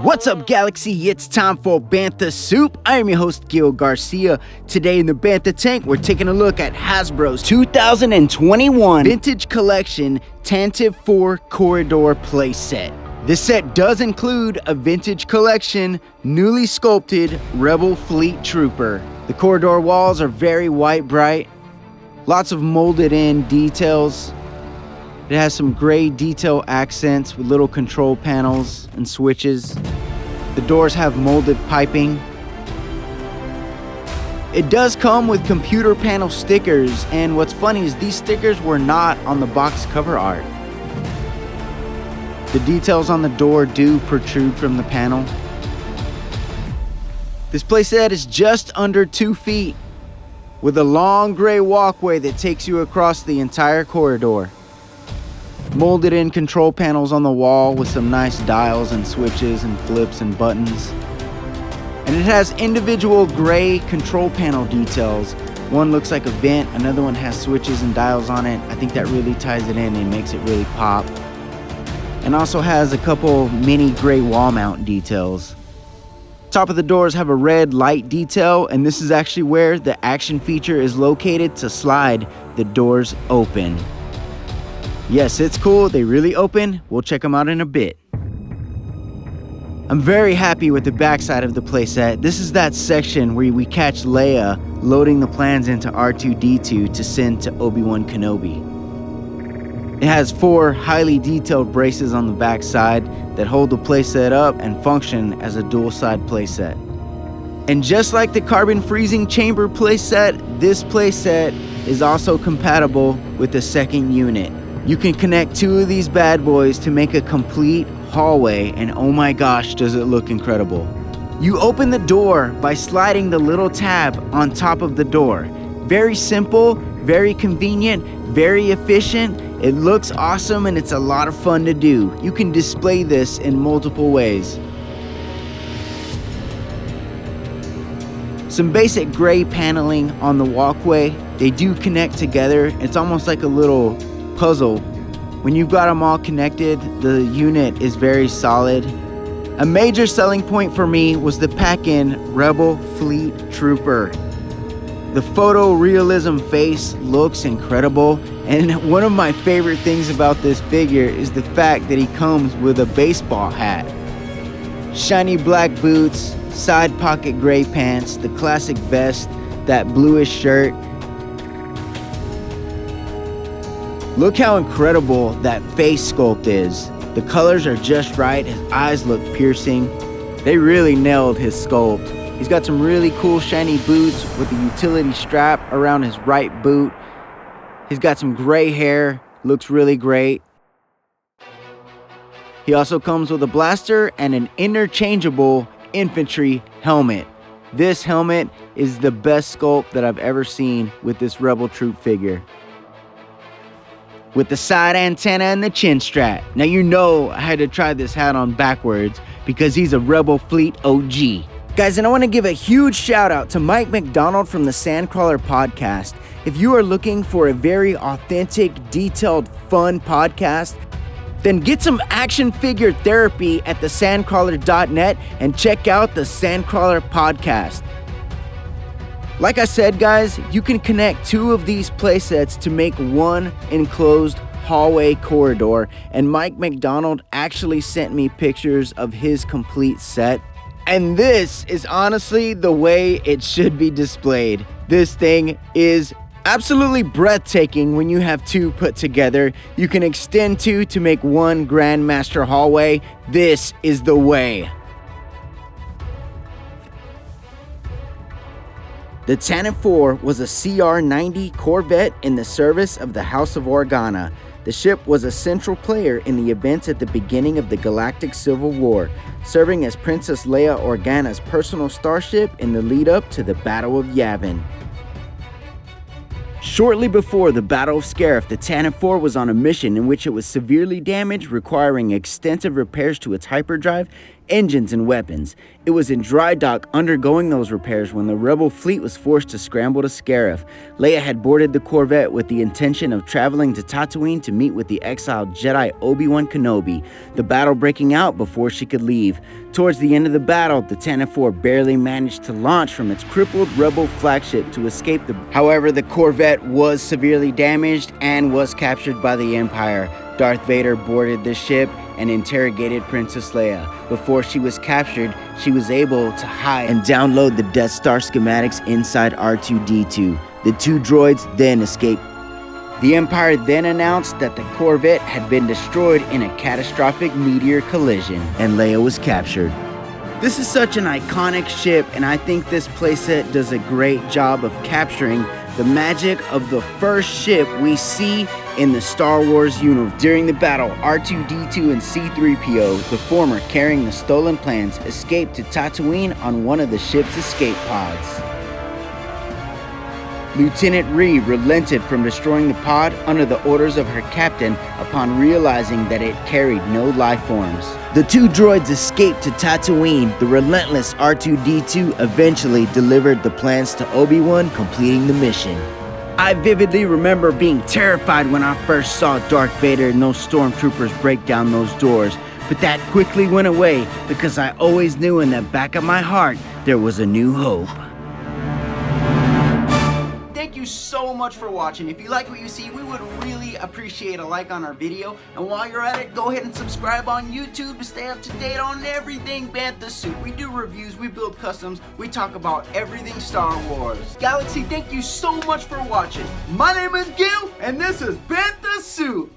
What's up, Galaxy? It's time for Bantha Soup. I am your host, Gil Garcia. Today in the Bantha Tank, we're taking a look at Hasbro's 2021 Vintage Collection TANTIVE IV Corridor Playset. This set does include a Vintage Collection, newly sculpted Rebel Fleet Trooper. The corridor walls are very white bright, lots of molded in details. It has some gray detail accents with little control panels and switches. The doors have molded piping. It does come with computer panel stickers, and what's funny is these stickers were not on the box cover art. The details on the door do protrude from the panel. This playset is just under 2 feet with a long gray walkway that takes you across the entire corridor. Molded in control panels on the wall with some nice dials and switches and flips and buttons. And it has individual gray control panel details. One looks like a vent, another one has switches and dials on it. I think that really ties it in and makes it really pop. And also has a couple mini gray wall mount details. Top of the doors have a red light detail, and this is actually where the action feature is located to slide the doors open. Yes, it's cool. They really open. We'll check them out in a bit. I'm very happy with the backside of the playset. This is that section where we catch Leia loading the plans into R2-D2 to send to Obi-Wan Kenobi. It has 4 highly detailed braces on the backside that hold the playset up and function as a dual-side playset. And just like the carbon freezing chamber playset, this playset is also compatible with the second unit. You can connect 2 of these bad boys to make a complete hallway, and oh my gosh, does it look incredible. You open the door by sliding the little tab on top of the door. Very simple, very convenient, very efficient. It looks awesome and it's a lot of fun to do. You can display this in multiple ways. Some basic gray paneling on the walkway. They do connect together. It's almost like a little puzzle. When you've got them all connected, the unit is very solid. A major selling point for me was the pack-in Rebel Fleet Trooper. The photorealism face looks incredible, and one of my favorite things about this figure is the fact that he comes with a baseball hat. Shiny black boots, side pocket gray pants, the classic vest, that bluish shirt. Look how incredible that face sculpt is. The colors are just right, his eyes look piercing. They really nailed his sculpt. He's got some really cool shiny boots with a utility strap around his right boot. He's got some gray hair, looks really great. He also comes with a blaster and an interchangeable infantry helmet. This helmet is the best sculpt that I've ever seen with this Rebel Troop figure. With the side antenna and the chin strap. Now you know I had to try this hat on backwards because he's a Rebel Fleet OG. Guys, and I want to give a huge shout out to Mike McDonald from the Sandcrawler podcast. If you are looking for a very authentic, detailed, fun podcast, then get some action figure therapy at thesandcrawler.net and check out the Sandcrawler podcast. Like I said, guys, you can connect 2 of these playsets to make one enclosed hallway corridor, and Mike McDonald actually sent me pictures of his complete set. And this is honestly the way it should be displayed. This thing is absolutely breathtaking when you have 2 put together. You can extend 2 to make one Grandmaster hallway. This is the way. The Tantive IV was a CR-90 Corvette in the service of the House of Organa. The ship was a central player in the events at the beginning of the Galactic Civil War, serving as Princess Leia Organa's personal starship in the lead-up to the Battle of Yavin. Shortly before the Battle of Scarif, the Tantive IV was on a mission in which it was severely damaged, requiring extensive repairs to its hyperdrive engines and weapons. It was in dry dock undergoing those repairs when the rebel fleet was forced to scramble to Scarif. Leia had boarded the Corvette with the intention of traveling to Tatooine to meet with the exiled Jedi Obi-Wan Kenobi, the battle breaking out before she could leave. Towards the end of the battle, the Tantive IV barely managed to launch from its crippled rebel flagship to escape However, the Corvette was severely damaged and was captured by the Empire. Darth Vader boarded the ship and interrogated Princess Leia. Before she was captured, she was able to hide and download the Death Star schematics inside R2-D2. The two droids then escaped. The Empire then announced that the Corvette had been destroyed in a catastrophic meteor collision, and Leia was captured. This is such an iconic ship, and I think this playset does a great job of capturing the magic of the first ship we see in the Star Wars universe. During the battle, R2-D2 and C-3PO, the former carrying the stolen plans, escaped to Tatooine on one of the ship's escape pods. Lieutenant Ree relented from destroying the pod under the orders of her captain upon realizing that it carried no life forms. The two droids escaped to Tatooine. The relentless R2-D2 eventually delivered the plans to Obi-Wan, completing the mission. I vividly remember being terrified when I first saw Darth Vader and those stormtroopers break down those doors, but that quickly went away because I always knew in the back of my heart there was a new hope. Thank you so much for watching. If you like what you see, we would really appreciate a like on our video. And while you're at it, go ahead and subscribe on YouTube to stay up to date on everything Bantha Suit. We do reviews, we build customs, we talk about everything Star Wars. Galaxy, thank you so much for watching. My name is Gil, and this is Bantha Suit.